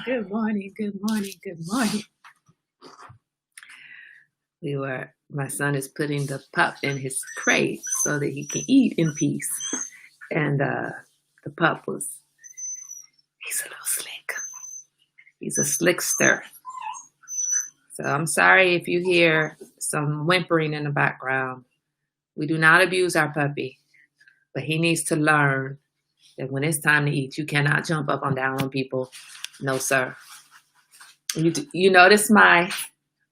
Good morning, good morning, good morning. My son is putting the pup in his crate so that he can eat in peace. And the pup he's a little slick. He's a slickster. So I'm sorry if you hear some whimpering in the background. We do not abuse our puppy, but he needs to learn that when it's time to eat, you cannot jump up and down on people. No, sir. You notice my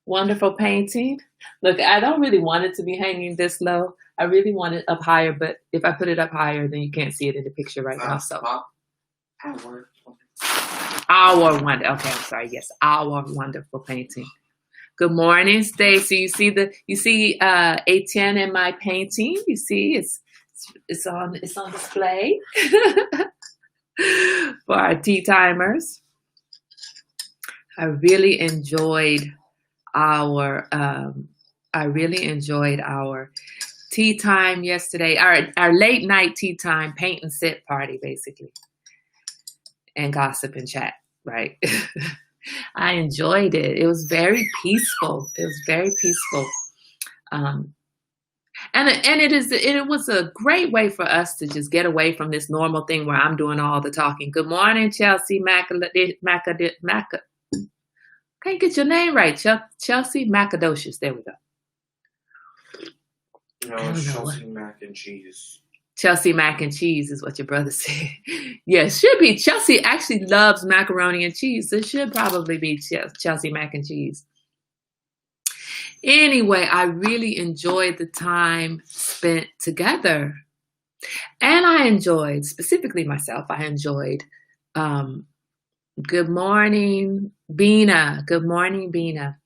wonderful painting? Look, I don't really want it to be hanging this low. I really want it up higher, but if I put it up higher, then you can't see it in the picture right now. So our wonderful painting. Good morning, Stacy. You see Etienne in my painting. You see it's on display for our tea timers. I really enjoyed our tea time yesterday. Our late night tea time paint and sit party, basically, and gossip and chat. Right. I enjoyed it. It was very peaceful. And it was a great way for us to just get away from this normal thing where I'm doing all the talking. Good morning, Chelsea Can't get your name right. Chelsea Macadocious. There we go. No, it's Chelsea Mac and Cheese. Chelsea Mac and Cheese is what your brother said. Yeah, it should be. Chelsea actually loves macaroni and cheese. So it should probably be Chelsea Mac and Cheese. Anyway, I really enjoyed the time spent together. And I enjoyed, specifically myself, good morning, Bina. Good morning, Bina.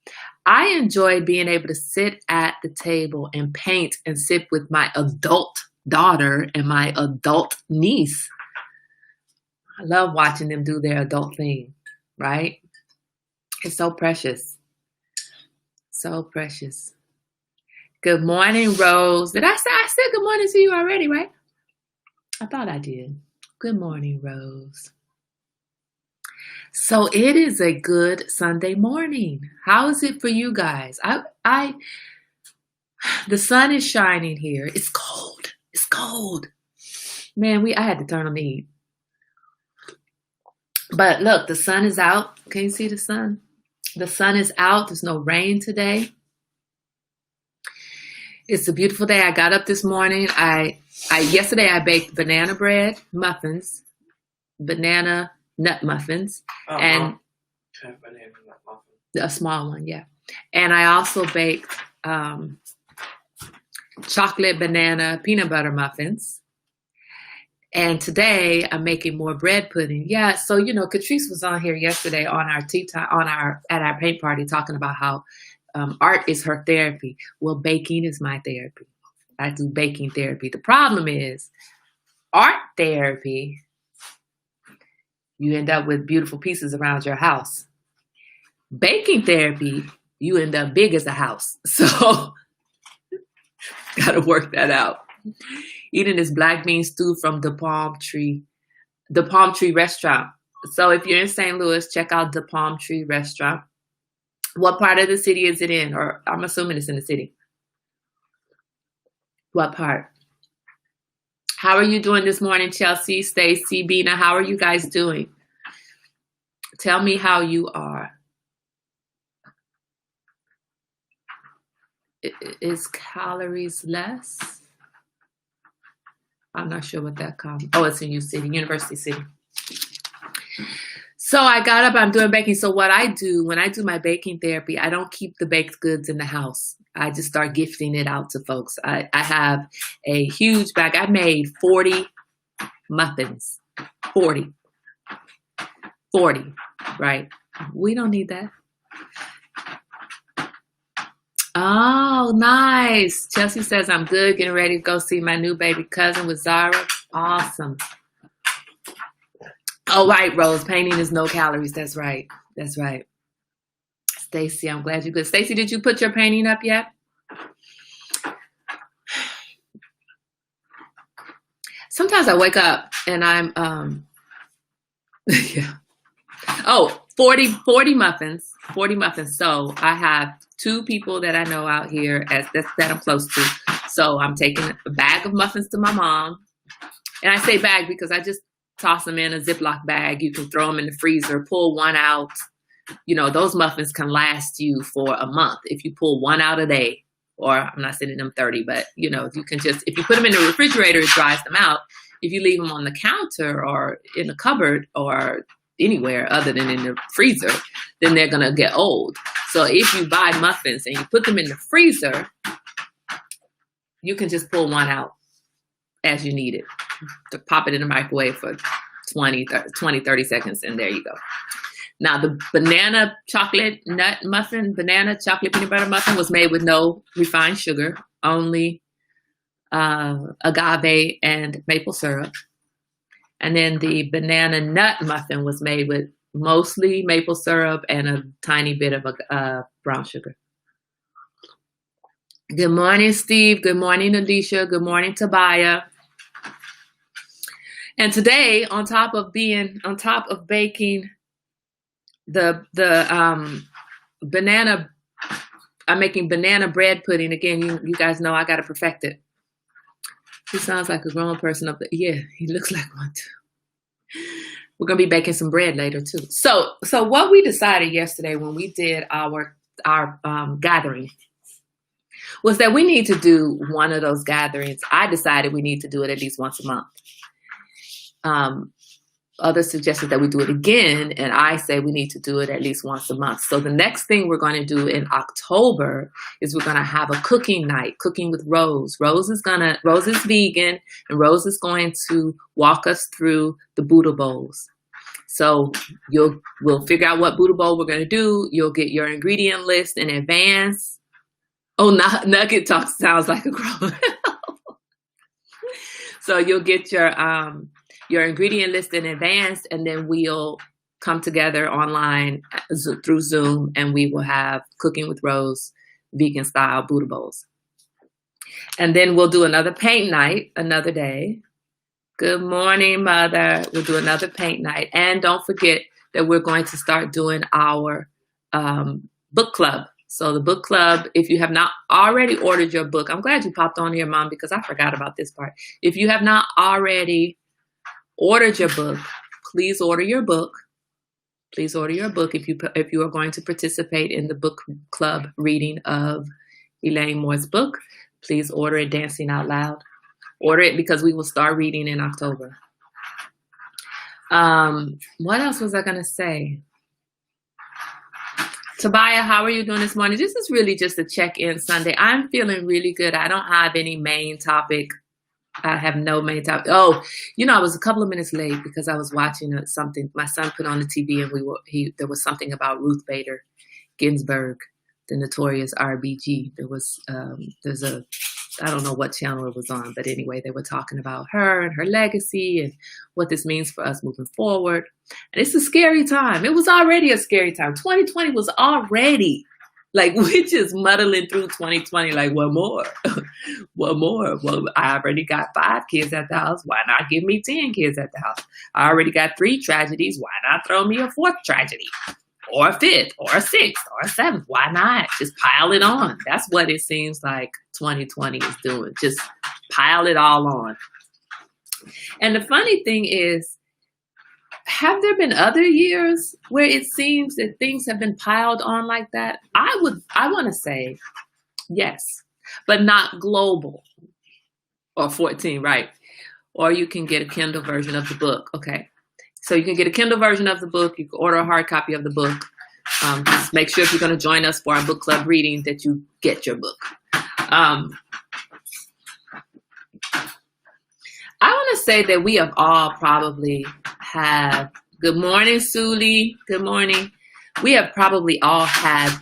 I enjoyed being able to sit at the table and paint and sip with my adult daughter and my adult niece. I love watching them do their adult thing, right? It's so precious. So precious. Good morning, Rose. I said good morning to you already, right? I thought I did. Good morning, Rose. So it is a good Sunday morning. How is it for you guys? The sun is shining here. It's cold. It's cold. Man, I had to turn on the heat. But look, the sun is out. Can you see the sun? The sun is out. There's no rain today. It's a beautiful day. I got up this morning. Yesterday I baked banana bread muffins, banana nut muffins, and a small one, yeah. And I also baked chocolate banana peanut butter muffins. And today I'm making more bread pudding. Yeah, so Catrice was on here yesterday on our tea time at our paint party talking about how art is her therapy. Well, baking is my therapy. I do baking therapy. The problem is art therapy, you end up with beautiful pieces around your house. Baking therapy, you end up big as a house. So got to work that out. Eating this black bean stew from the Palm Tree restaurant. So if you're in St. Louis, check out the Palm Tree restaurant. What part of the city is it in? Or I'm assuming it's in the city. What part? How are you doing this morning, Chelsea, Stacy, Bina? How are you guys doing? Tell me how you are. Is calories less? I'm not sure what that comes. Oh, it's in University City. So I got up, I'm doing baking. So what I do when I do my baking therapy, I don't keep the baked goods in the house. I just start gifting it out to folks. I have a huge bag. I made 40 muffins. 40, right? We don't need that. Oh, nice. Chelsea says, I'm good, getting ready to go see my new baby cousin with Zara. Awesome. Oh, right, Rose. Painting is no calories. That's right. Stacy, I'm glad you're good. Stacy, did you put your painting up yet? Sometimes I wake up and I'm, yeah. Oh, 40 muffins. 40 muffins. So I have 2 people that I know out here that I'm close to. So I'm taking a bag of muffins to my mom. And I say bag because I just toss them in a Ziploc bag. You can throw them in the freezer, pull one out. You know, those muffins can last you for a month if you pull one out a day. Or I'm not sending them 30, but you know, you can just, if you put them in the refrigerator, it dries them out. If you leave them on the counter or in the cupboard or anywhere other than in the freezer, then they're gonna get old. So if you buy muffins and you put them in the freezer, you can just pull one out as you need it. To pop it in the microwave for 20, 30 seconds, and there you go. Now, the banana chocolate nut muffin, banana chocolate peanut butter muffin was made with no refined sugar, only agave and maple syrup. And then the banana nut muffin was made with mostly maple syrup and a tiny bit of brown sugar. Good morning, Steve. Good morning, Alicia. Good morning, Tobiah. And today, on top of baking the banana, I'm making banana bread pudding. Again, you guys know I got to perfect it. He sounds like a grown person up there. Yeah, he looks like one too. We're going to be baking some bread later too. So what we decided yesterday when we did our gathering was that we need to do one of those gatherings. I decided we need to do it at least once a month. Others suggested that we do it again, and I say we need to do it at least once a month. So the next thing we're going to do in October is we're going to have a cooking night, cooking with Rose. Rose is vegan, and Rose is going to walk us through the Buddha bowls. So we'll figure out what Buddha bowl we're going to do. You'll get your ingredient list in advance. Oh, Nugget Talk sounds like a grown. So you'll get your ingredient list in advance, and then we'll come together online through Zoom, and we will have Cooking with Rose vegan style Buddha bowls. And then we'll do another paint night another day. Good morning, Mother. We'll do another paint night. And don't forget that we're going to start doing our book club. So the book club, if you have not already ordered your book, I'm glad you popped on here, Mom, because I forgot about this part. If you have not already ordered your book, please order your book. Please order your book if you are going to participate in the book club reading of Elaine Moore's book. Please order it, Dancing Out Loud. Order it because we will start reading in October. What else was I going to say? Tobiah, how are you doing this morning? This is really just a check-in Sunday. I'm feeling really good. I don't have any main topic. I have no main topic. Oh, I was a couple of minutes late because I was watching something. My son put on the TV, and there was something about Ruth Bader Ginsburg, the notorious RBG. I don't know what channel it was on, but anyway, they were talking about her and her legacy and what this means for us moving forward. And it's a scary time. It was already a scary time. 2020 was already we're just muddling through 2020. What more? What more? Well, I already got 5 kids at the house. Why not give me 10 kids at the house? I already got 3 tragedies. Why not throw me a 4th tragedy? Or a 5th, or a 6th, or a 7th. Why not? Just pile it on. That's what it seems like 2020 is doing. Just pile it all on. And the funny thing is, have there been other years where it seems that things have been piled on like that? I want to say yes, but not global. Or 14, right? Or you can get a Kindle version of the book. Okay. So you can get a Kindle version of the book. You can order a hard copy of the book. Just make sure if you're going to join us for our book club reading that you get your book. I want to say that we have all probably have, good morning, Suli. Good morning. We have probably all have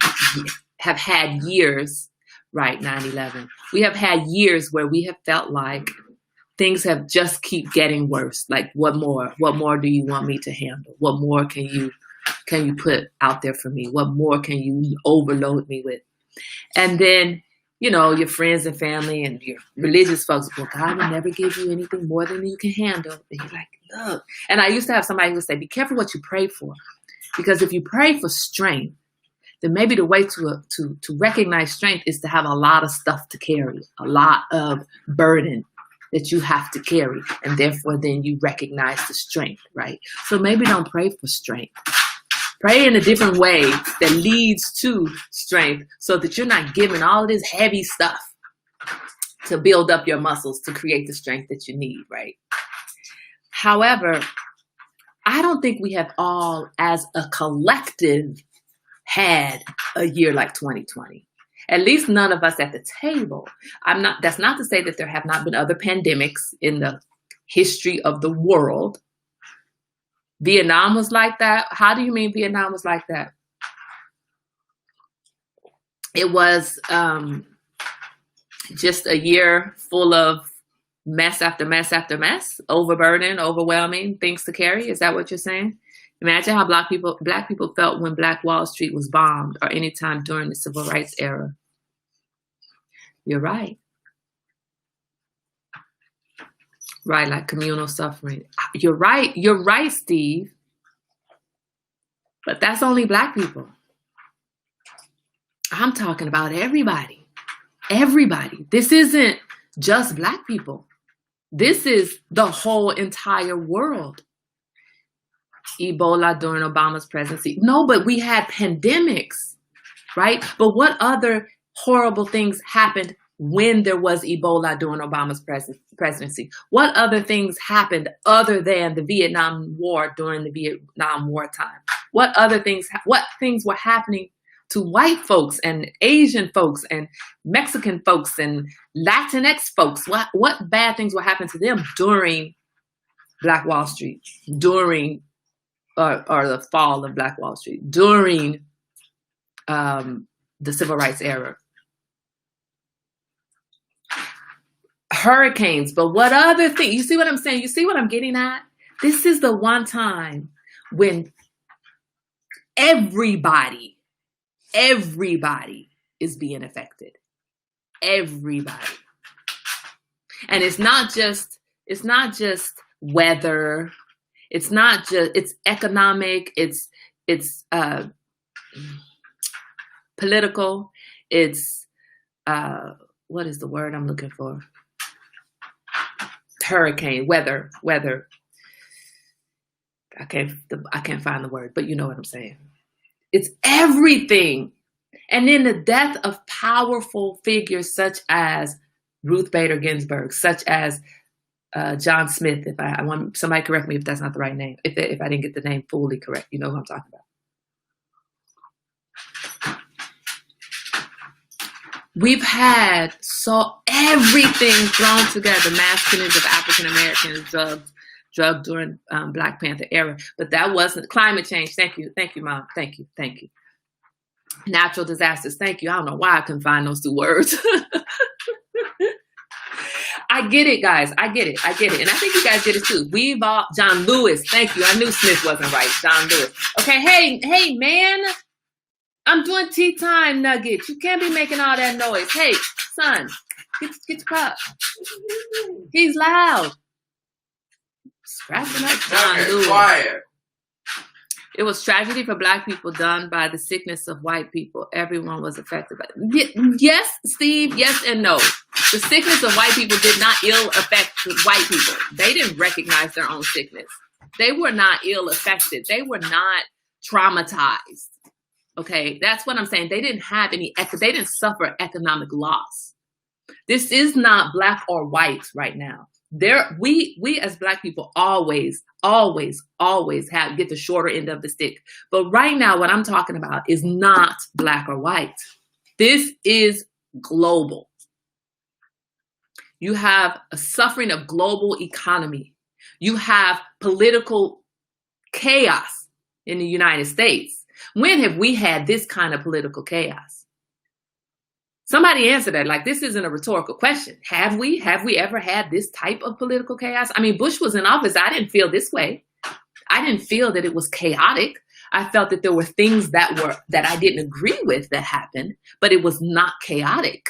had years, right, 9/11. We have had years where we have felt like things have just keep getting worse. Like, what more? What more do you want me to handle? What more can you put out there for me? What more can you overload me with? And then, your friends and family and your religious folks, well, God will never give you anything more than you can handle. And you're like, look. And I used to have somebody who would say, be careful what you pray for. Because if you pray for strength, then maybe the way to recognize strength is to have a lot of stuff to carry, a lot of burden that you have to carry. And therefore, then you recognize the strength, right? So maybe don't pray for strength. Pray in a different way that leads to strength so that you're not giving all of this heavy stuff to build up your muscles to create the strength that you need, right? However, I don't think we have all, as a collective, had a year like 2020. At least none of us at the table. That's not to say that there have not been other pandemics in the history of the world. Vietnam was like that. How do you mean Vietnam was like that? It was just a year full of mess after mess after mess, overburden, overwhelming things to carry. Is that what you're saying? Imagine how black people felt when Black Wall Street was bombed or any time during the civil rights era. You're right. Right, like communal suffering. You're right. You're right, Steve. But that's only black people. I'm talking about everybody. Everybody. This isn't just black people. This is the whole entire world. Ebola during Obama's presidency. No, but we had pandemics, right? But what other horrible things happened when there was Ebola during Obama's presidency? What other things happened other than the Vietnam War during the Vietnam War time? What things were happening to white folks and Asian folks and Mexican folks and Latinx folks? What bad things were happening to them during Black Wall Street, during or the fall of Black Wall Street, during the civil rights era? Hurricanes, but what other thing? You see what I'm saying? You see what I'm getting at? This is the one time when everybody is being affected. Everybody. And it's not just weather. It's economic. It's political. It's what is the word I'm looking for? Hurricane, weather. I can't find the word, but you know what I'm saying. It's everything. And then the death of powerful figures such as Ruth Bader Ginsburg, such as John Smith. If I want somebody correct me if that's not the right name. If I didn't get the name fully correct, you know who I'm talking about. We've had everything thrown together, mass killings of African Americans, drugged during Black Panther era, but that wasn't climate change. Thank you, Mom. Thank you. Natural disasters. Thank you. I don't know why I couldn't find those two words. I get it, guys. I get it, and I think you guys get it too. John Lewis. Thank you. I knew Smith wasn't right. John Lewis. Okay. Hey, man. I'm doing tea time, Nugget. You can't be making all that noise. Hey, son, get your cup. He's loud. Scratching up John Lewis. Quiet. It was tragedy for Black people done by the sickness of white people. Everyone was affected by it. Yes, Steve, yes and no. The sickness of white people did not ill affect white people. They didn't recognize their own sickness. They were not ill affected. They were not traumatized. Okay, that's what I'm saying. They didn't have they didn't suffer economic loss. This is not Black or white right now. We as Black people always get the shorter end of the stick. But right now, what I'm talking about is not Black or white. This is global. You have a suffering of global economy. You have political chaos in the United States. When have we had this kind of political chaos? Somebody answer that. Like, this isn't a rhetorical question. Have we ever had this type of political chaos? I mean, Bush was in office. I didn't feel this way. I didn't feel that it was chaotic. I felt that there were things that I didn't agree with that happened, but it was not chaotic.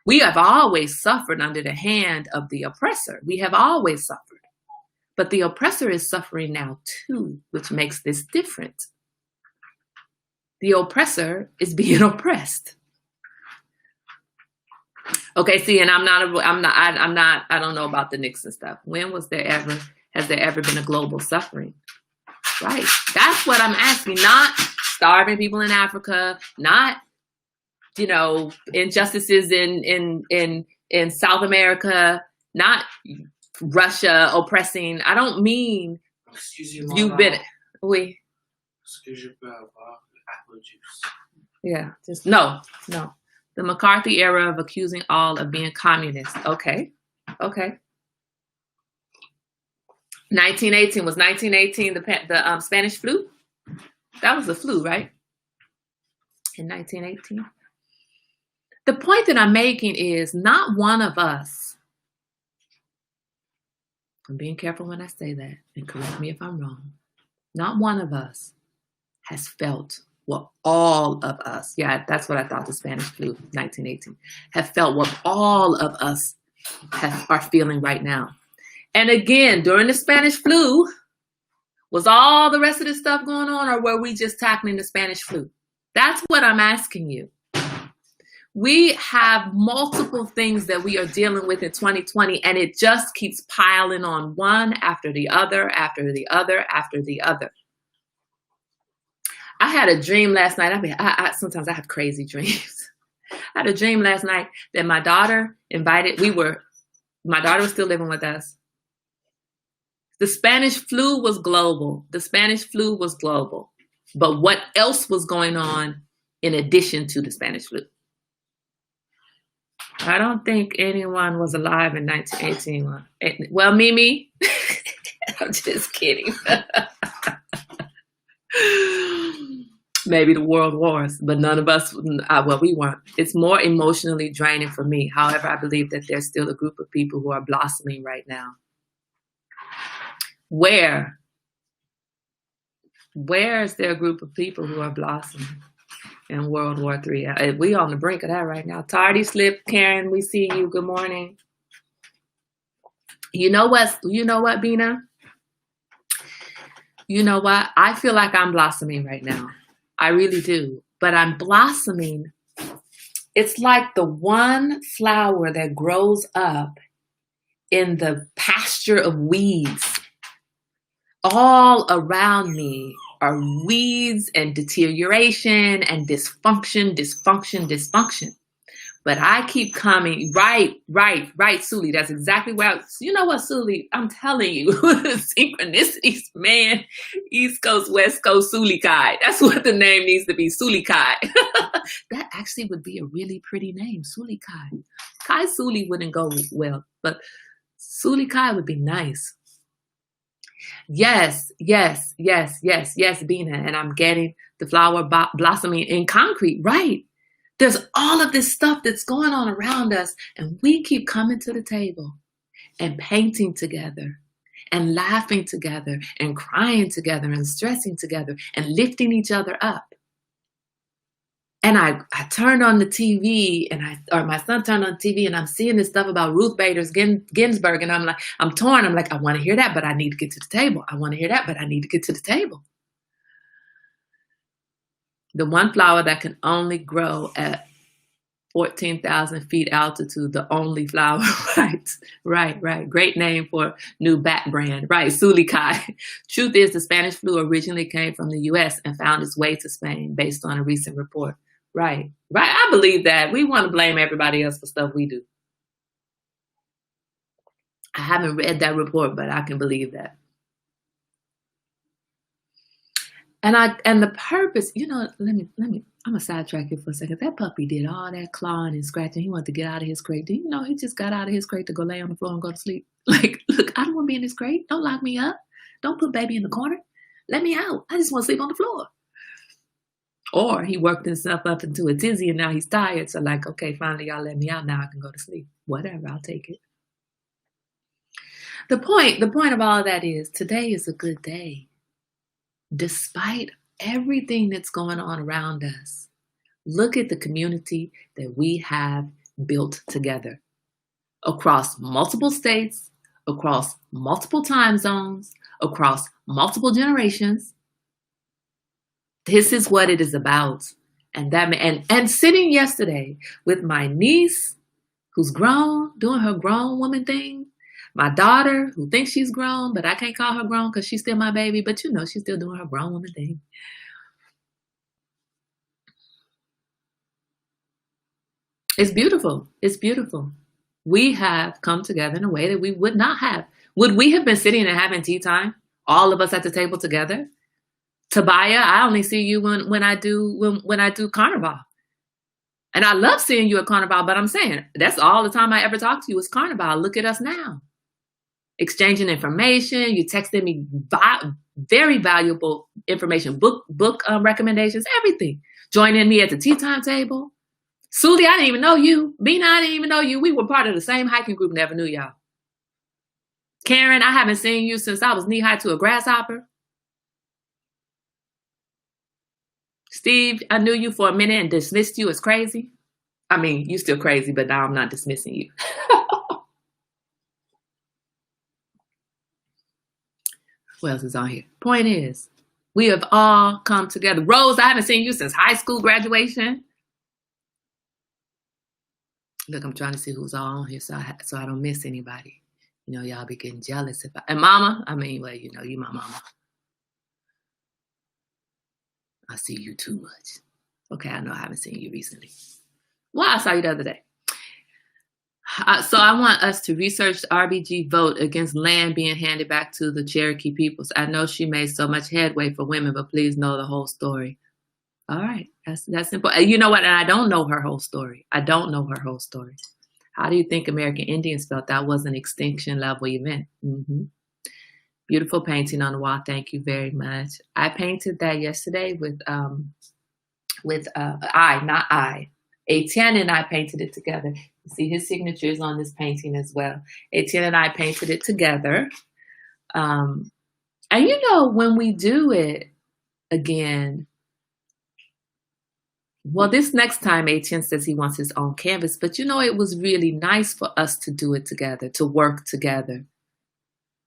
We have always suffered under the hand of the oppressor. We have always suffered. But the oppressor is suffering now too, which makes this different. The oppressor is being oppressed. Okay, see, and I don't know about the Nixon stuff. When has there ever been a global suffering? Right. That's what I'm asking. Not starving people in Africa, not, injustices in South America, not Russia oppressing. I don't mean you've been. Oui. Apple juice. Yeah, just no. The McCarthy era of accusing all of being communist. Okay. 1918 was 1918 the Spanish flu. That was the flu, right? In 1918. The point that I'm making is not one of us. I'm being careful when I say that, and correct me if I'm wrong. Not one of us has felt what all of us, that's what I thought the Spanish flu, 1918, have felt what all of us are feeling right now. And again, during the Spanish flu, was all the rest of this stuff going on, or were we just tackling the Spanish flu? That's what I'm asking you. We have multiple things that we are dealing with in 2020, and it just keeps piling on one after the other, after the other, after the other. I had a dream last night. Sometimes I have crazy dreams. I had a dream last night that my daughter my daughter was still living with us. The Spanish flu was global. But what else was going on in addition to the Spanish flu? I don't think anyone was alive in 1918. Well, Mimi, I'm just kidding. Maybe the world wars, but none of us, we weren't. It's more emotionally draining for me. However, I believe that there's still a group of people who are blossoming right now. Where is there a group of people who are blossoming in World War III? We on the brink of that right now. Tardy slip, Karen, we see you. Good morning. You know what, Bina? You know what? I feel like I'm blossoming right now. I really do. But I'm blossoming. It's like the one flower that grows up in the pasture of weeds. All around me are weeds and deterioration and dysfunction. But I keep coming, right, Suli. That's exactly where you know what, Suli, I'm telling you, synchronicities, man. East Coast, West Coast, Suli Kai. That's what the name needs to be, Suli Kai. That actually would be a really pretty name, Suli Kai. Kai Suli wouldn't go well, but Suli Kai would be nice. Yes, Bina. And I'm getting the flower blossoming in concrete, right? There's all of this stuff that's going on around us, and we keep coming to the table and painting together and laughing together and crying together and stressing together and lifting each other up. And I turned on the TV, or my son turned on the TV, and I'm seeing this stuff about Ruth Bader Ginsburg, and I'm torn. I'm like, I want to hear that, but I need to get to the table. I want to hear that, but I need to get to the table. The one flower that can only grow at 14,000 feet altitude, the only flower, right. Great name for new bat brand, right, Suli Kai. Truth is, the Spanish flu originally came from the U.S. and found its way to Spain based on a recent report. Right. I believe that. We want to blame everybody else for stuff we do. I haven't read that report, but I can believe that. And the purpose, let me, I'm gonna sidetrack you for a second. That puppy did all that clawing and scratching. He wanted to get out of his crate. Do you know he just got out of his crate to go lay on the floor and go to sleep? Like, look, I don't want to be in this crate. Don't lock me up. Don't put baby in the corner. Let me out. I just want to sleep on the floor. Or he worked himself up into a tizzy and now he's tired. So like, okay, finally y'all let me out. Now I can go to sleep. Whatever, I'll take it. The point of all of that is today is a good day. Despite everything that's going on around us, look at the community that we have built together across multiple states, across multiple time zones, across multiple generations. This is what it is about. And sitting yesterday with my niece who's grown, doing her grown woman thing, my daughter who thinks she's grown, but I can't call her grown because she's still my baby, but you know, she's still doing her grown woman thing. It's beautiful. It's beautiful. We have come together in a way that we would not have. Would we have been sitting and having tea time, all of us at the table together? Tobiah, I only see you when I do Carnival. And I love seeing you at Carnival, but I'm saying that's all the time I ever talk to you is Carnival. Look at us now. Exchanging information. You texted me very valuable information, book recommendations, everything. Joining me at the tea time table. Suli, I didn't even know you. Bina, I didn't even know you. We were part of the same hiking group, never knew y'all. Karen, I haven't seen you since I was knee-high to a grasshopper. Steve, I knew you for a minute and dismissed you as crazy. I mean, you're still crazy, but now I'm not dismissing you. Who else is on here? Point is, we have all come together. Rose, I haven't seen you since high school graduation. Look, I'm trying to see who's all on here so I don't miss anybody. You know, y'all be getting jealous. And Mama, I mean, well, you know, you my mama. I see you too much. Okay, I know I haven't seen you recently. Well, I saw you the other day. So I want us to research the RBG vote against land being handed back to the Cherokee peoples. I know she made so much headway for women, but please know the whole story. All right, that's simple. You know what? And I don't know her whole story. I don't know her whole story. How do you think American Indians felt? That was an extinction level event. Mm-hmm. Beautiful painting on the wall. Thank you very much. I painted that yesterday with Etienne and I painted it together. You see his signature is on this painting as well. Etienne and I painted it together. And you know, when we do it again, well, this next time Etienne says he wants his own canvas, but you know, it was really nice for us to do it together, to work together.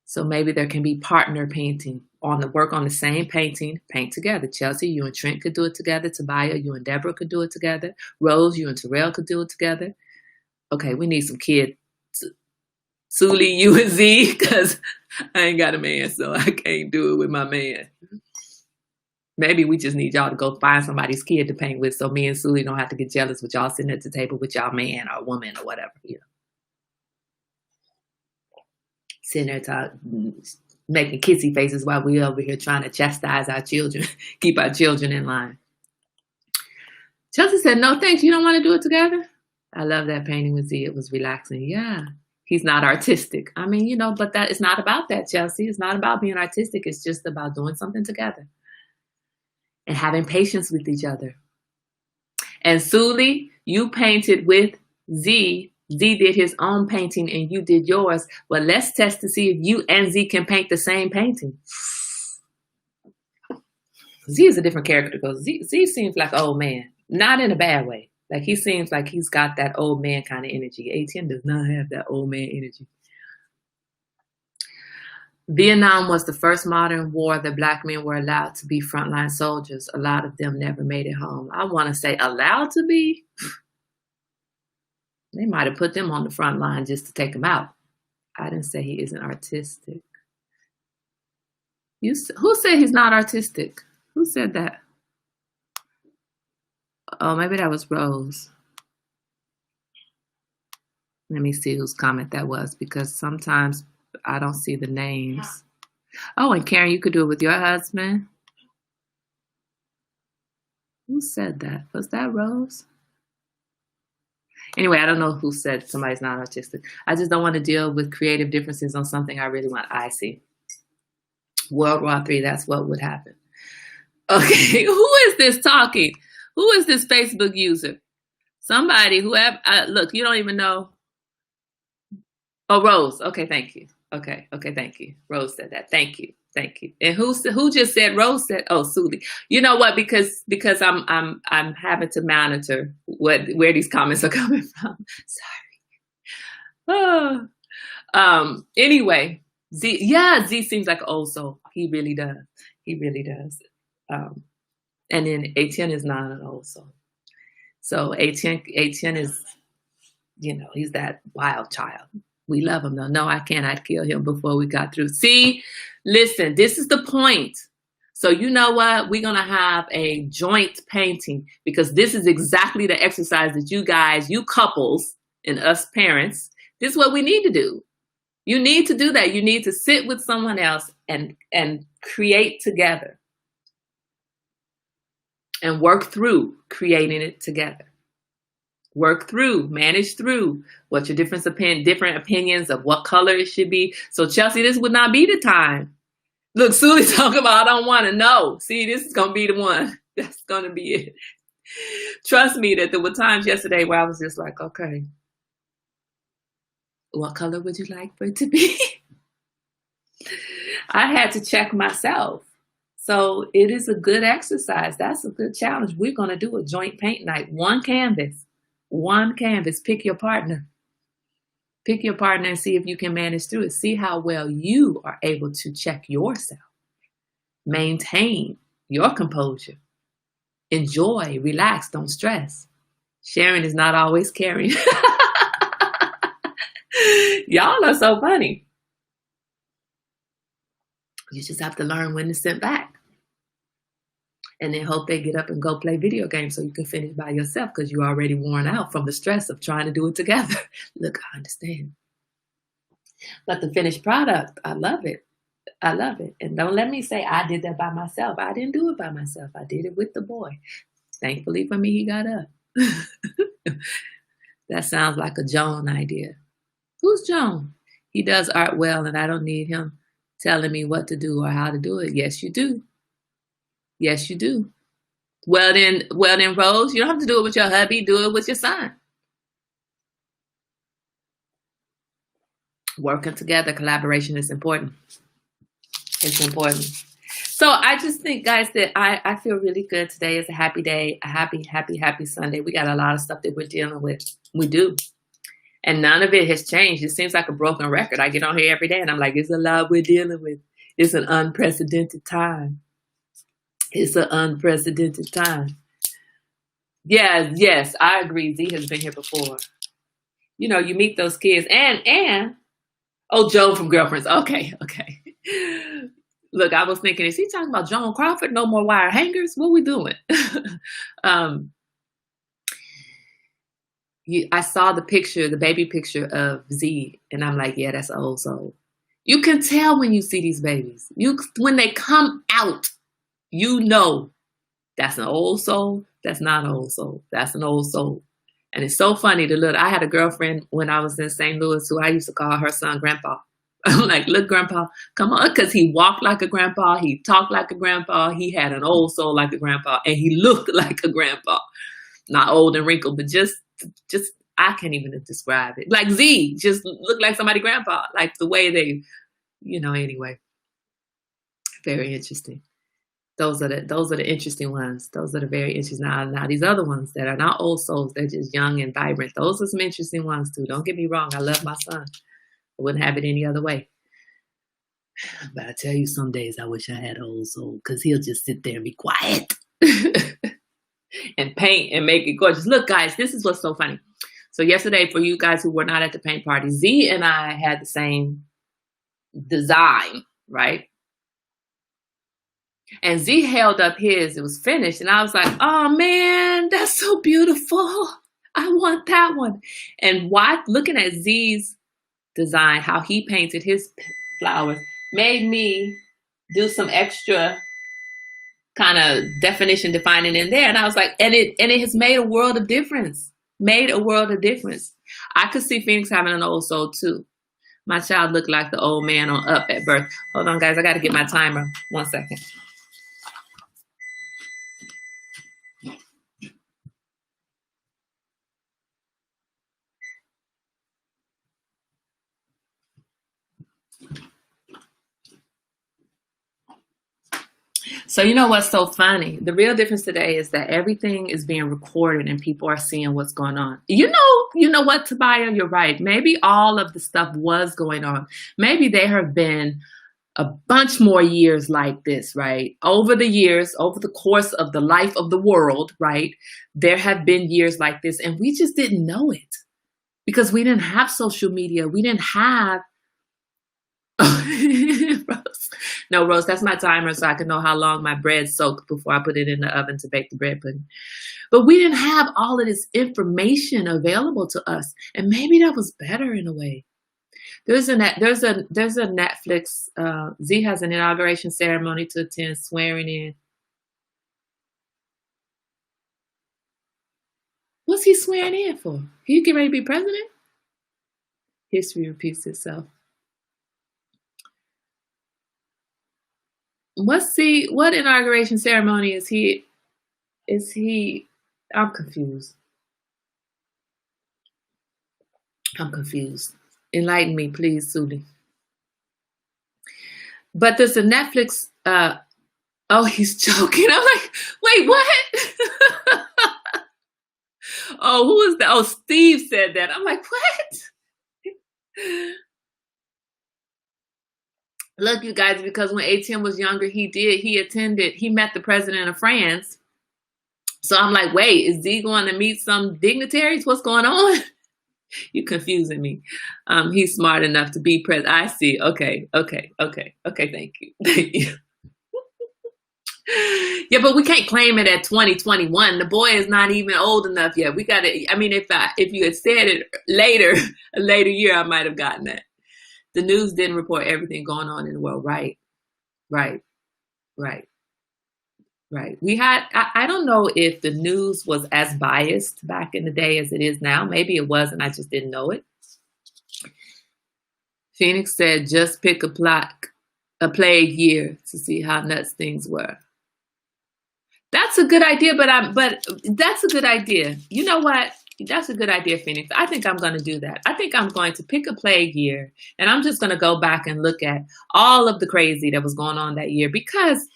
So maybe there can be partner painting work on the same painting, paint together. Chelsea, you and Trent could do it together. Tobiah, you and Deborah could do it together. Rose, you and Terrell could do it together. Okay, we need some kids. Suli, you and Z, because I ain't got a man, so I can't do it with my man. Maybe we just need y'all to go find somebody's kid to paint with so me and Suli don't have to get jealous with y'all sitting at the table with y'all man or woman or whatever, you know. Sitting there talking, making kissy faces while we over here trying to chastise our children, keep our children in line. Chelsea said, no, thanks. You don't want to do it together? I love that painting with Z. It was relaxing. Yeah. He's not artistic. I mean, you know, but that it's not about that, Chelsea. It's not about being artistic. It's just about doing something together and having patience with each other. And Suli, you painted with Z. Z did his own painting and you did yours. Well, let's test to see if you and Z can paint the same painting. Z is a different character because Z seems like an old man, not in a bad way. Like he seems like he's got that old man kind of energy. Etienne does not have that old man energy. Vietnam was the first modern war that Black men were allowed to be frontline soldiers. A lot of them never made it home. I want to say allowed to be. They might have put them on the front line just to take them out. I didn't say he isn't artistic. Who said he's not artistic? Who said that? Oh, maybe that was Rose. Let me see whose comment that was because sometimes I don't see the names. Oh, and Karen, you could do it with your husband. Who said that? Was that Rose? Anyway, I don't know who said somebody's not artistic. I just don't want to deal with creative differences on something I really want. I see. World War III, that's what would happen. Okay, who is this talking? Who is this Facebook user? Somebody, whoever, look, you don't even know. Oh, Rose. Okay, thank you. Okay, thank you. Rose said that. Thank you. And who just said Rose said? Oh, Suli. You know what? Because I'm having to monitor where these comments are coming from. Sorry. Oh, Anyway, Z seems like an old soul. He really does. He really does. And then Etienne is not an old soul. So Etienne is, he's that wild child. We love him though. No, I cannot kill him before we got through. See, listen, this is the point. So you know what? We're going to have a joint painting because this is exactly the exercise that you couples and us parents, this is what we need to do. You need to do that. You need to sit with someone else and create together and work through creating it together. Work through, manage through what's your different opinions of what color it should be. So Chelsea, this would not be the time. Look, Sully's talking about, I don't want to know. See, this is going to be the one. That's going to be it. Trust me that there were times yesterday where I was just like, okay, what color would you like for it to be? I had to check myself. So it is a good exercise. That's a good challenge. We're going to do a joint paint night. One canvas. Pick your partner. Pick your partner and see if you can manage through it. See how well you are able to check yourself. Maintain your composure. Enjoy, relax, don't stress. Sharing is not always caring. Y'all are so funny. You just have to learn when to sit back. And then hope they get up and go play video games so you can finish by yourself because you're already worn out from the stress of trying to do it together. Look, I understand. But the finished product, I love it. I love it. And don't let me say I did that by myself. I didn't do it by myself. I did it with the boy. Thankfully for me, he got up. That sounds like a Joan idea. Who's Joan? He does art well, and I don't need him telling me what to do or how to do it. Yes, you do. Yes, you do. Well then, Rose, you don't have to do it with your hubby. Do it with your son. Working together, collaboration is important. It's important. So I just think, guys, that I feel really good. Today is a happy day, a happy Sunday. We got a lot of stuff that we're dealing with. We do. And none of it has changed. It seems like a broken record. I get on here every day and I'm like, it's a lot we're dealing with. It's an unprecedented time. It's an unprecedented time. Yes, I agree. Z has been here before. You meet those kids and Joan from Girlfriends. Okay. Look, I was thinking, is he talking about Joan Crawford? No more wire hangers? What we doing? I saw the baby picture of Z, and I'm like, yeah, that's an old soul. You can tell when you see these babies. When they come out, that's an old soul. That's not an old soul. That's an old soul. And it's so funny to look. I had a girlfriend when I was in St. Louis who I used to call her son Grandpa. I'm like, look, Grandpa, come on. Because he walked like a grandpa. He talked like a grandpa. He had an old soul like a grandpa. And he looked like a grandpa. Not old and wrinkled, but just I can't even describe it. Like Z, just looked like somebody grandpa. Like the way they, anyway. Very interesting. Those are the interesting ones. Those are the very interesting. Now these other ones that are not old souls, they're just young and vibrant. Those are some interesting ones too. Don't get me wrong. I love my son. I wouldn't have it any other way. But I tell you, some days I wish I had an old soul because he'll just sit there and be quiet and paint and make it gorgeous. Look, guys, this is what's so funny. So yesterday, for you guys who were not at the paint party, Z and I had the same design, right? And Z held up his. It was finished. And I was like, oh, man, that's so beautiful. I want that one. And looking at Z's design, how he painted his flowers, made me do some extra kind of defining in there. And I was like, and it has made a world of difference. Made a world of difference. I could see Phoenix having an old soul, too. My child looked like the old man on Up at birth. Hold on, guys. I got to get my timer. 1 second. So you know what's so funny? The real difference today is that everything is being recorded and people are seeing what's going on. You know what, Tobiah? You're right. Maybe all of the stuff was going on. Maybe there have been a bunch more years like this, right? Over the years, over the course of the life of the world, right? There have been years like this, and we just didn't know it because we didn't have social media. We didn't have Rose. No, Rose, that's my timer so I can know how long my bread's soaked before I put it in the oven to bake the bread pudding. But we didn't have all of this information available to us. And maybe that was better in a way. There's a Netflix, Z has an inauguration ceremony to attend, swearing in. What's he swearing in for? He get ready to be president? History repeats itself. What inauguration ceremony is he? I'm confused. Enlighten me, please, Suli. But there's a Netflix, oh, he's joking. I'm like, wait, what? Oh, who is that? Oh, Steve said that. I'm like, what? Look, you guys, because when ATM was younger, he met the president of France. So I'm like, wait, is Z going to meet some dignitaries? What's going on? You're confusing me. He's smart enough to be president. I see. Okay. Thank you. Yeah, but we can't claim it at 2021. The boy is not even old enough yet. We got to, I mean, if you had said it a later year, I might have gotten that. The news didn't report everything going on in the world. Right. I don't know if the news was as biased back in the day as it is now. Maybe it was, and I just didn't know it. Phoenix said, just pick a plague year to see how nuts things were. That's a good idea, but that's a good idea. You know what? That's a good idea, Phoenix. I think I'm going to do that. I think I'm going to pick a plague year, and I'm just going to go back and look at all of the crazy that was going on that year because,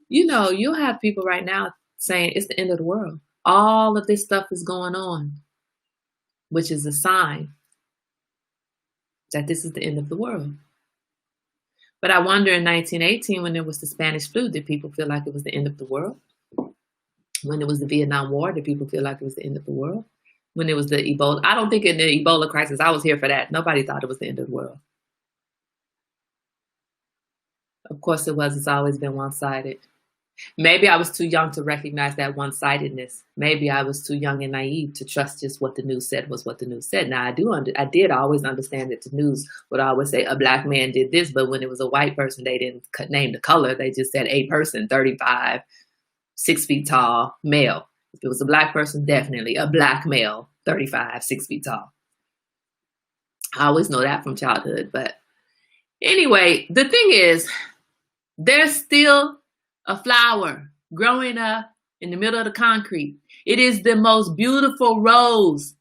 you'll have people right now saying it's the end of the world. All of this stuff is going on, which is a sign that this is the end of the world. But I wonder in 1918, when there was the Spanish flu, did people feel like it was the end of the world? When it was the Vietnam War, did people feel like it was the end of the world? When it was the Ebola, I don't think in the Ebola crisis, I was here for that. Nobody thought it was the end of the world. Of course it was. It's always been one-sided. Maybe I was too young to recognize that one-sidedness. Maybe I was too young and naive to trust just what the news said was what the news said. Now, I did always understand that the news would always say a black man did this, but when it was a white person, they didn't name the color. They just said a person, 35, 6 feet tall, male. If it was a black person, definitely a black male, 35, 6 feet tall. I always know that from childhood. But anyway, the thing is, there's still a flower growing up in the middle of the concrete. It is the most beautiful rose.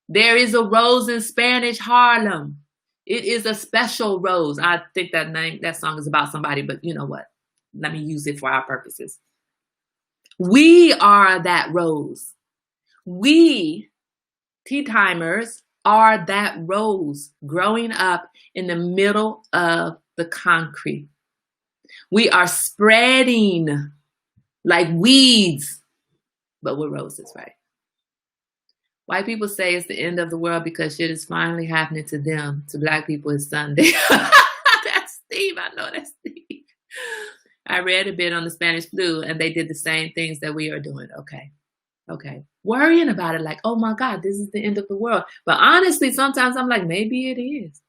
There is a rose in Spanish Harlem. It is a special rose. I think that song is about somebody, but you know what? Let me use it for our purposes. We are that rose. We, tea timers, are that rose growing up in the middle of the concrete. We are spreading like weeds, but we're roses, right? White people say it's the end of the world because shit is finally happening to them. To black people, it's Sunday. That's Steve. I know that's Steve. I read a bit on the Spanish flu, and they did the same things that we are doing. Okay. Worrying about it like, oh my God, this is the end of the world. But honestly, sometimes I'm like, maybe it is.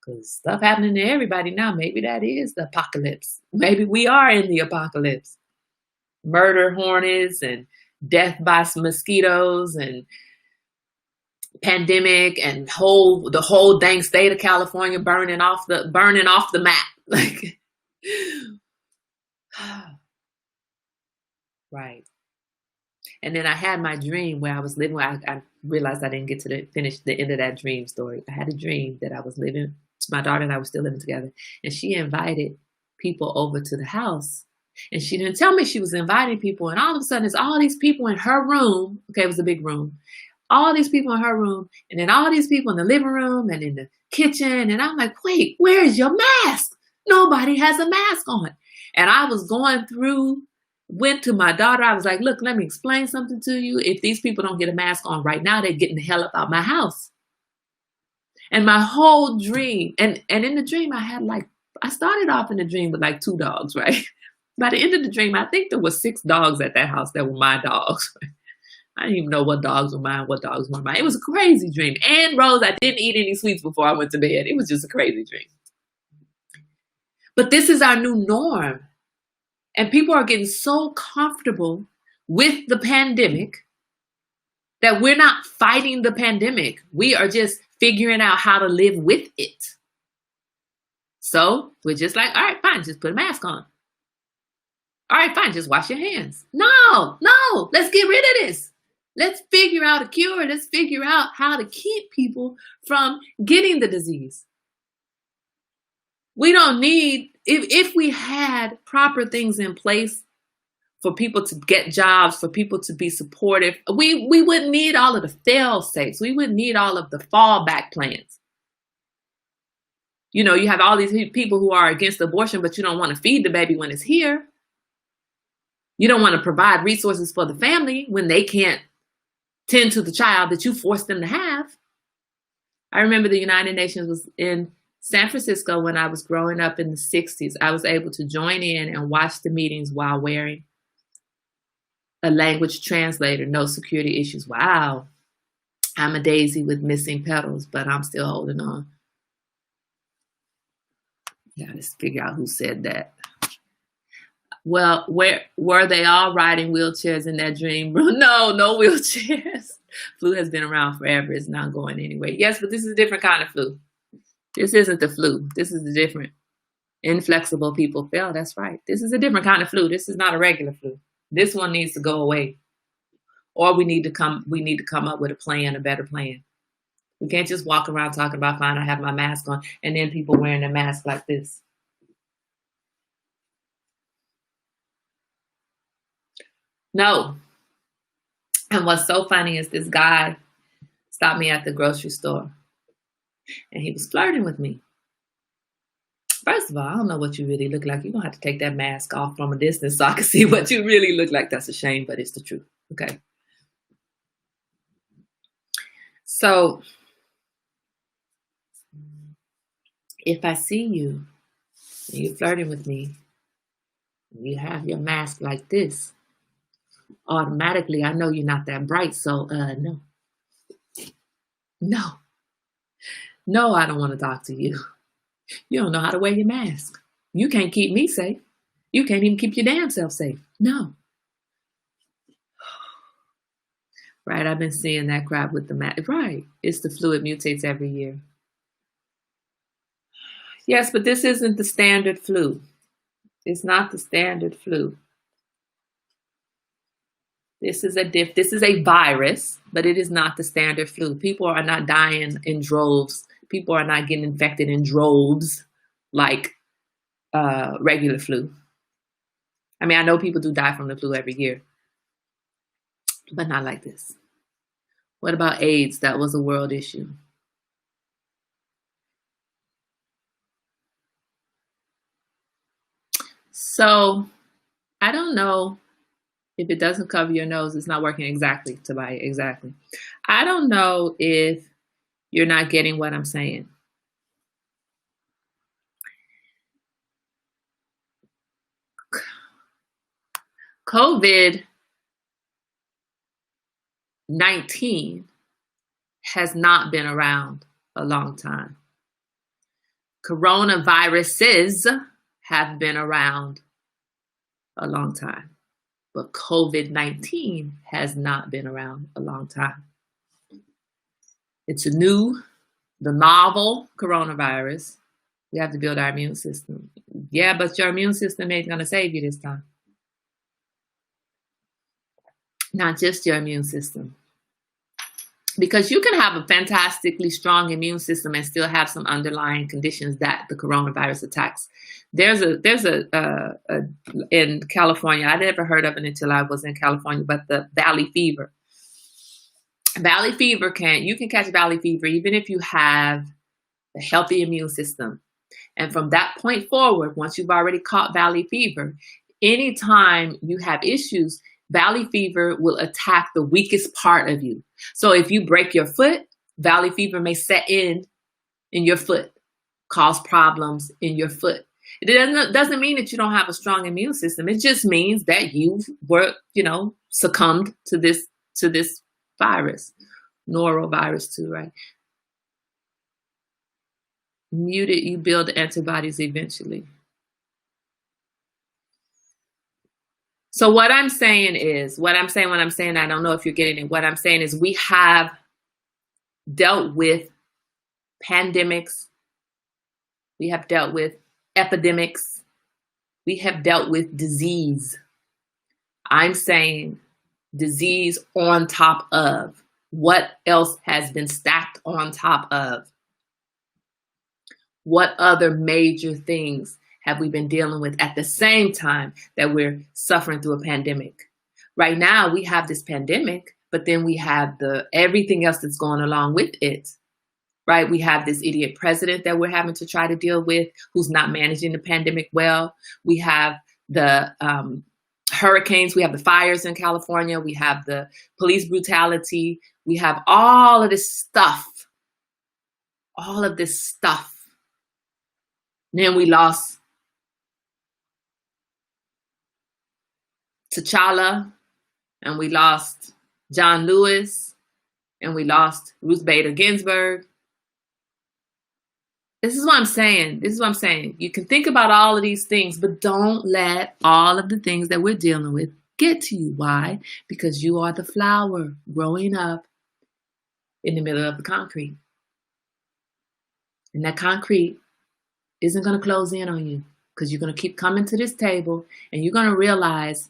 Because stuff happening to everybody now, maybe that is the apocalypse. Maybe we are in the apocalypse. Murder hornets and death by mosquitoes and pandemic and the whole dang state of California burning off the map. Like, right. And then I had my dream where I was living. I realized I didn't get to finish the end of that dream story. I had a dream that I was living. My daughter and I were still living together, and she invited people over to the house. And she didn't tell me she was inviting people. And all of a sudden, there's all these people in her room. Okay, it was a big room. All these people in her room. And then all these people in the living room and in the kitchen. And I'm like, wait, where's your mask? Nobody has a mask on. And I was going through, went to my daughter. I was like, look, let me explain something to you. If these people don't get a mask on right now, they're getting the hell up out my house. And my whole dream, and in the dream, I started off in the dream with like 2 dogs, right? By the end of the dream, I think there were 6 dogs at that house that were my dogs. I didn't even know what dogs were mine, what dogs weren't mine. It was a crazy dream. And Rose, I didn't eat any sweets before I went to bed. It was just a crazy dream. But this is our new norm. And people are getting so comfortable with the pandemic that we're not fighting the pandemic. We are just figuring out how to live with it. So we're just like, all right, fine, just put a mask on. All right, fine, just wash your hands. No, let's get rid of this. Let's figure out a cure. Let's figure out how to keep people from getting the disease. We don't need, if we had proper things in place for people to get jobs, for people to be supportive, we wouldn't need all of the fail-safes. We wouldn't need all of the fallback plans. You know, you have all these people who are against abortion, but you don't want to feed the baby when it's here. You don't want to provide resources for the family when they can't tend to the child that you forced them to have. I remember the United Nations was in San Francisco when I was growing up in the 60s. I was able to join in and watch the meetings while wearing a language translator, no security issues. Wow. I'm a daisy with missing petals, but I'm still holding on. Yeah, let's figure out who said that. Well, were they all riding wheelchairs in that dream? No wheelchairs. Flu has been around forever. It's not going anywhere. Yes, but this is a different kind of flu. This isn't the flu. This is the different inflexible people feel. That's right. This is a different kind of flu. This is not a regular flu. This one needs to go away. Or we need to come up with a plan, a better plan. We can't just walk around talking about, fine, I have my mask on, and then people wearing their mask like this. No. And what's so funny is this guy stopped me at the grocery store and he was flirting with me. First of all, I don't know what you really look like. You're going to have to take that mask off from a distance so I can see what you really look like. That's a shame, but it's the truth. Okay. So if I see you and you're flirting with me, and you have your mask like this, automatically I know you're not that bright. So no, I don't want to talk to you. You don't know how to wear your mask. You can't keep me safe. You can't even keep your damn self safe. No. Right, I've been seeing that crap with the mask. Right, it's the flu. It mutates every year. Yes, but this isn't the standard flu. It's not the standard flu. This is a virus, but it is not the standard flu. People are not dying in droves. People are not getting infected in droves like regular flu. I mean, I know people do die from the flu every year, but not like this. What about AIDS? That was a world issue. So I don't know if it doesn't cover your nose. It's not working exactly, Tobias. Exactly. I don't know if you're not getting what I'm saying. COVID-19 has not been around a long time. Coronaviruses have been around a long time, but COVID-19 has not been around a long time. It's the novel coronavirus. We have to build our immune system. Yeah, but your immune system ain't going to save you this time. Not just your immune system. Because you can have a fantastically strong immune system and still have some underlying conditions that the coronavirus attacks. There's a in California, I never heard of it until I was in California, but the valley fever. Valley fever you can catch valley fever even if you have a healthy immune system. And from that point forward, once you've already caught valley fever, anytime you have issues, valley fever will attack the weakest part of you. So if you break your foot, valley fever may set in your foot, cause problems in your foot. It doesn't mean that you don't have a strong immune system. It just means that you were, succumbed to this virus, norovirus too, right? Muted, you build antibodies eventually. So what I'm saying, I don't know if you're getting it. What I'm saying is we have dealt with pandemics. We have dealt with epidemics. We have dealt with disease. I'm saying disease on top of. What else has been stacked on top of? What other major things have we been dealing with at the same time that we're suffering through a pandemic? Right now, we have this pandemic, but then we have everything else that's going along with it, right? We have this idiot president that we're having to try to deal with, who's not managing the pandemic well. We have the hurricanes. We have the fires in California. We have the police brutality. We have all of this stuff. Then we lost T'Challa, and we lost John Lewis, and we lost Ruth Bader Ginsburg. This is what I'm saying. You can think about all of these things, but don't let all of the things that we're dealing with get to you. Why? Because you are the flower growing up in the middle of the concrete. And that concrete isn't going to close in on you, because you're going to keep coming to this table and you're going to realize,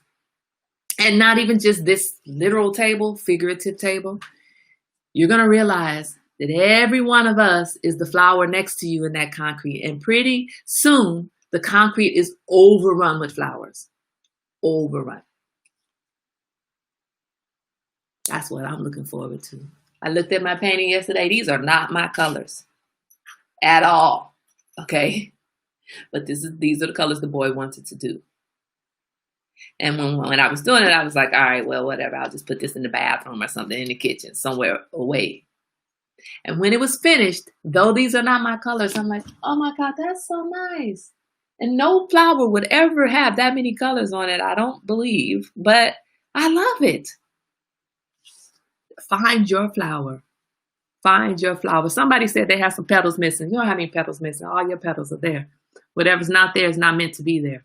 and not even just this literal table, figurative table, you're going to realize that every one of us is the flower next to you in that concrete. And pretty soon, the concrete is overrun with flowers. Overrun. That's what I'm looking forward to. I looked at my painting yesterday. These are not my colors at all. Okay, but these are the colors the boy wanted to do. And when I was doing it, I was like, all right, well, whatever. I'll just put this in the bathroom or something, in the kitchen, somewhere away. And when it was finished, though these are not my colors, I'm like, oh my God, that's so nice. And no flower would ever have that many colors on it, I don't believe, but I love it. Find your flower. Find your flower. Somebody said they have some petals missing. You don't have any petals missing. All your petals are there. Whatever's not there is not meant to be there.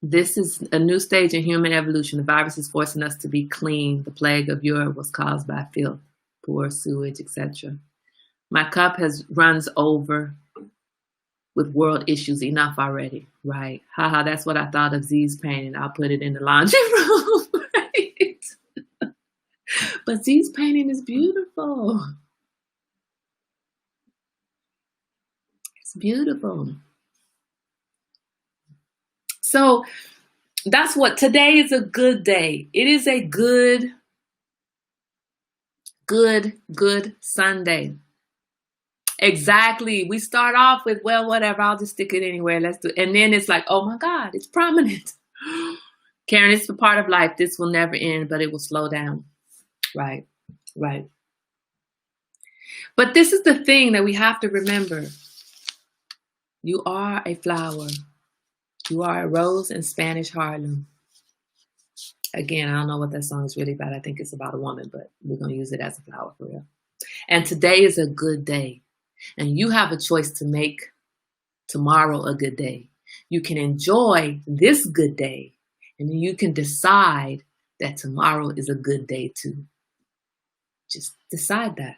This is a new stage in human evolution. The virus is forcing us to be clean. The plague of Europe was caused by filth, poor sewage, etc. My cup runs over with world issues. Enough already. Right. Haha, that's what I thought of Z's painting. I'll put it in the laundry room. But Z's painting is beautiful. It's beautiful. So that's what today is. A good day. It is a good Sunday. Exactly. We start off with, well, whatever, I'll just stick it anywhere. Let's do it. And then it's like, oh my God, it's prominent. Karen, it's a part of life. This will never end, but it will slow down. Right. But this is the thing that we have to remember. You are a flower. You are a rose in Spanish Harlem. Again, I don't know what that song is really about. I think it's about a woman, but we're going to use it as a flower for real. And today is a good day. And you have a choice to make tomorrow a good day. You can enjoy this good day, and then you can decide that tomorrow is a good day too. Just decide that.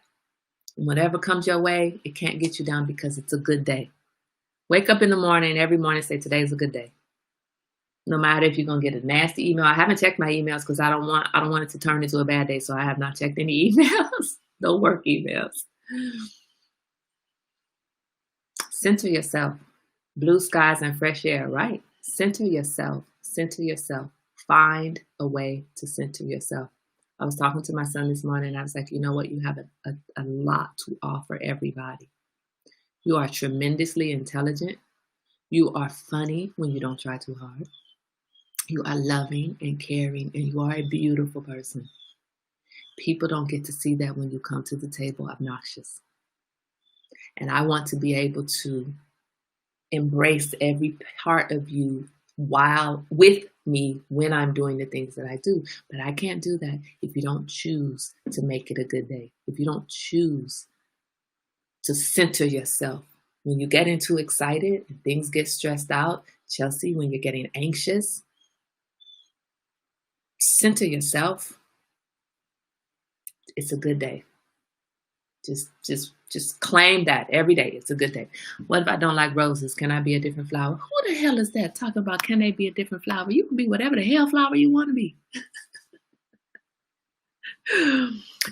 And whatever comes your way, it can't get you down because it's a good day. Wake up in the morning, every morning say, today's a good day. No matter if you're gonna get a nasty email. I haven't checked my emails because I don't want it to turn into a bad day. So I have not checked any emails. No work emails. Center yourself. Blue skies and fresh air, right? Center yourself. Center yourself. Find a way to center yourself. I was talking to my son this morning and I was like, you know what? You have a lot to offer everybody. You are tremendously intelligent. You are funny when you don't try too hard. You are loving and caring, and you are a beautiful person. People don't get to see that when you come to the table obnoxious. And I want to be able to embrace every part of you while with me when I'm doing the things that I do. But I can't do that if you don't choose to make it a good day. If you don't choose to center yourself. When you get too excited and things get stressed out, Chelsea, when you're getting anxious, center yourself. It's a good day. Just claim that every day. It's a good day. What if I don't like roses? Can I be a different flower? Who the hell is that talking about can they be a different flower? You can be whatever the hell flower you want to be.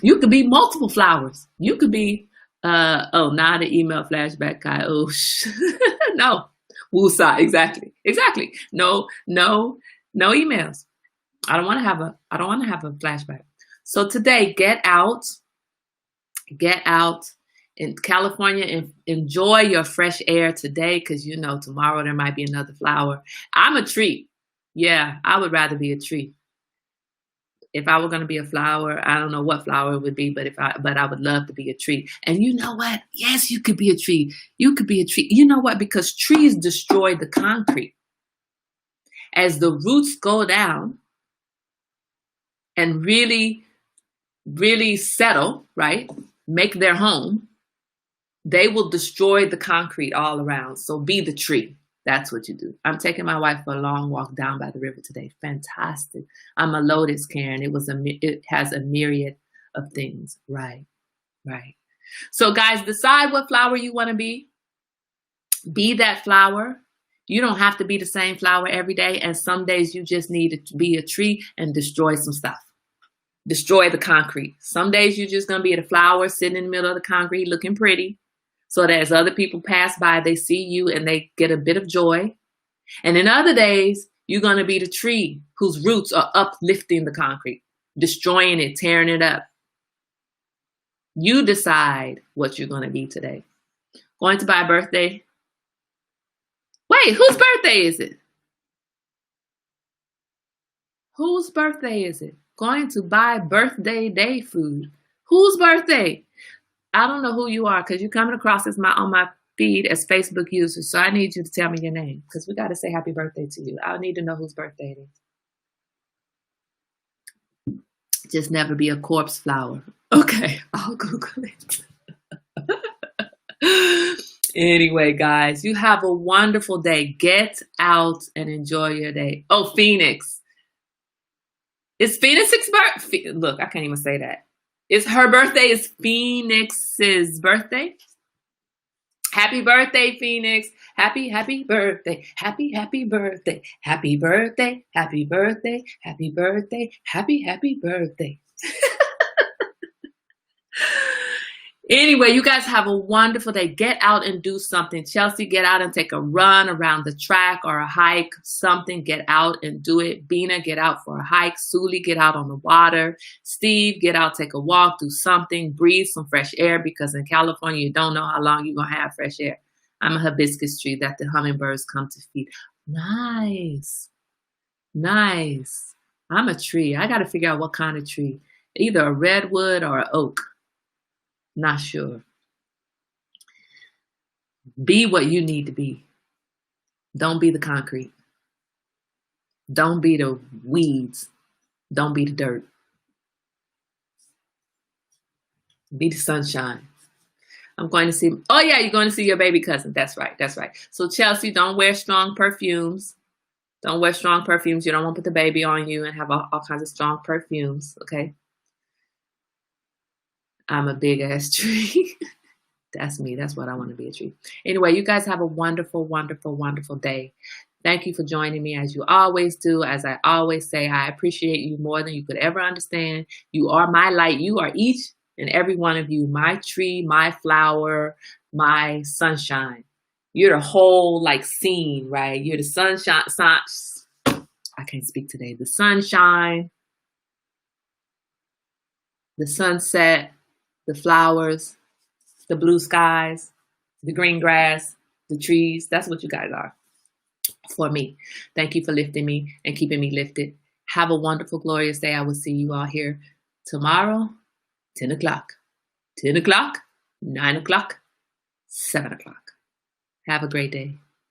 You could be multiple flowers. You could be now the email flashback guy. Oh no. Woosah, exactly. No emails. I don't want to have a flashback. So today, get out in California and enjoy your fresh air today, because you know tomorrow there might be another flower. I'm a tree. Yeah, I would rather be a tree. If I were going to be a flower, I don't know what flower it would be, but I would love to be a tree. And you know what? Yes, you could be a tree. You could be a tree. You know what? Because trees destroy the concrete. As the roots go down and really, really settle, right? Make their home, they will destroy the concrete all around. So be the tree. That's what you do. I'm taking my wife for a long walk down by the river today. Fantastic. I'm a lotus, Karen. It has a myriad of things. Right. So guys, decide what flower you want to be. Be that flower. You don't have to be the same flower every day. And some days you just need to be a tree and destroy some stuff. Destroy the concrete. Some days you're just going to be the flower sitting in the middle of the concrete looking pretty, so that as other people pass by, they see you and they get a bit of joy. And in other days, you're going to be the tree whose roots are uplifting the concrete, destroying it, tearing it up. You decide what you're going to be today. Going to buy a birthday? Wait, whose birthday is it? Whose birthday is it? Going to buy birthday day food. Whose birthday? I don't know who you are, because you're coming across as on my feed as Facebook users. So I need you to tell me your name, because we got to say happy birthday to you. I need to know whose birthday it is. Just never be a corpse flower. Okay, I'll Google it. Anyway, guys, you have a wonderful day. Get out and enjoy your day. Oh, Phoenix. It's Phoenix's birthday. Look, I can't even say that. It's her birthday. Is Phoenix's birthday. Happy birthday, Phoenix. Happy birthday. Happy birthday. Happy birthday. Happy birthday. Happy birthday. Happy birthday. Anyway, you guys have a wonderful day. Get out and do something. Chelsea, get out and take a run around the track or a hike, something. Get out and do it. Bina, get out for a hike. Suli, get out on the water. Steve, get out, take a walk, do something. Breathe some fresh air, because in California, you don't know how long you're going to have fresh air. I'm a hibiscus tree that the hummingbirds come to feed. Nice. I'm a tree. I got to figure out what kind of tree. Either a redwood or an oak. Not sure. Be what you need to be. Don't be the concrete. Don't be the weeds. Don't be the dirt. Be the sunshine. I'm going to see. Oh yeah, you're going to see your baby cousin. That's right. So Chelsea, don't wear strong perfumes. Don't wear strong perfumes. You don't want to put the baby on you and have all kinds of strong perfumes. Okay. I'm a big ass tree. That's me. That's what I want to be, a tree. Anyway, you guys have a wonderful, wonderful, wonderful day. Thank you for joining me as you always do. As I always say, I appreciate you more than you could ever understand. You are my light. You are each and every one of you, my tree, my flower, my sunshine. You're the whole like scene, right? You're the sunshine. I can't speak today. The sunshine, the sunset, the flowers, the blue skies, the green grass, the trees. That's what you guys are for me. Thank you for lifting me and keeping me lifted. Have a wonderful, glorious day. I will see you all here tomorrow, 10 o'clock, 10 o'clock, 9 o'clock, 7 o'clock. Have a great day.